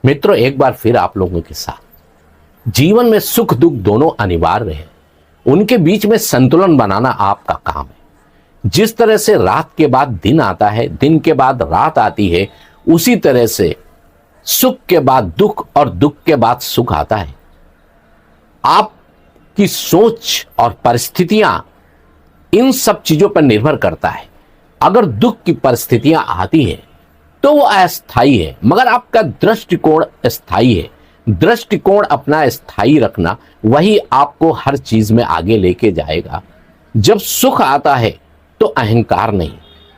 मित्रों, एक बार फिर आप लोगों के साथ जीवन में सुख दुख दोनों अनिवार्य है। उनके बीच में संतुलन बनाना आपका काम है। जिस तरह से रात के बाद दिन आता है, दिन के बाद रात आती है, उसी तरह से सुख के बाद दुख और दुख के बाद सुख आता है। आपकी सोच और परिस्थितियां इन सब चीजों पर निर्भर करता है। अगर दुख की परिस्थितियां आती है तो वो अस्थायी है, मगर आपका दृष्टिकोण स्थायी है। दृष्टिकोण अपना स्थायी रखना वही आपको हर चीज में आगे लेके जाएगा। जब सुख आता है तो अहंकार नहीं,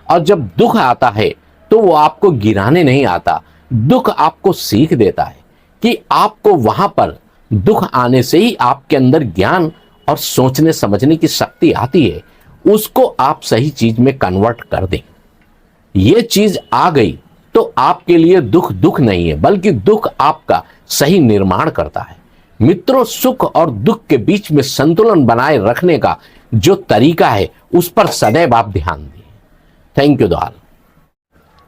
और जब दुख आता है तो वो आपको गिराने नहीं आता। दुख आपको सीख देता है कि आपको वहां पर दुख आने से ही आपके अंदर ज्ञान और सोचने समझने की शक्ति आती है। उसको आप सही चीज में कन्वर्ट कर दें। ये चीज आ गई तो आपके लिए दुख दुख नहीं है, बल्कि दुख आपका सही निर्माण करता है। मित्रों, सुख और दुख के बीच में संतुलन बनाए रखने का जो तरीका है उस पर सदैव आप ध्यान दें। थैंक यू दोस्त।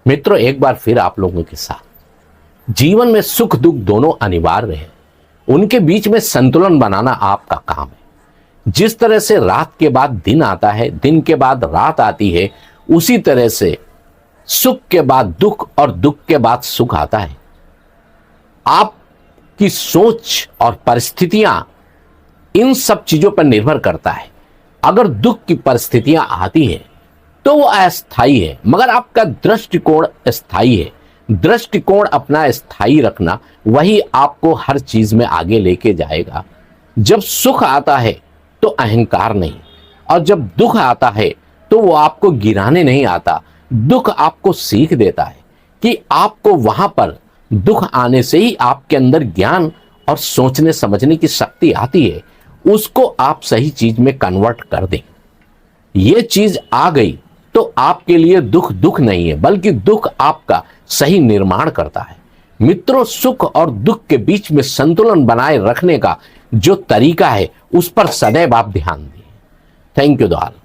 मित्रों, एक बार फिर आप लोगों के साथ जीवन में सुख दुख दोनों अनिवार्य है। उनके बीच में संतुलन बनाना आपका काम है। जिस तरह से रात के बाद दिन आता है, दिन के बाद रात आती है, उसी तरह से सुख के बाद दुख और दुख के बाद सुख आता है। आपकी सोच और परिस्थितियां इन सब चीजों पर निर्भर करता है। अगर दुख की परिस्थितियां आती है तो वो अस्थायी है, मगर आपका दृष्टिकोण स्थायी है। दृष्टिकोण अपना स्थायी रखना वही आपको हर चीज में आगे लेके जाएगा। जब सुख आता है तो अहंकार नहीं, और जब दुख आता है तो वो आपको गिराने नहीं आता। दुख आपको सीख देता है कि आपको वहां पर दुख आने से ही आपके अंदर ज्ञान और सोचने समझने की शक्ति आती है। उसको आप सही चीज में कन्वर्ट कर दें। ये चीज आ गई तो आपके लिए दुख दुख नहीं है, बल्कि दुख आपका सही निर्माण करता है। मित्रों, सुख और दुख के बीच में संतुलन बनाए रखने का जो तरीका है उस पर सदैव आप ध्यान दें। थैंक यू दोस्त।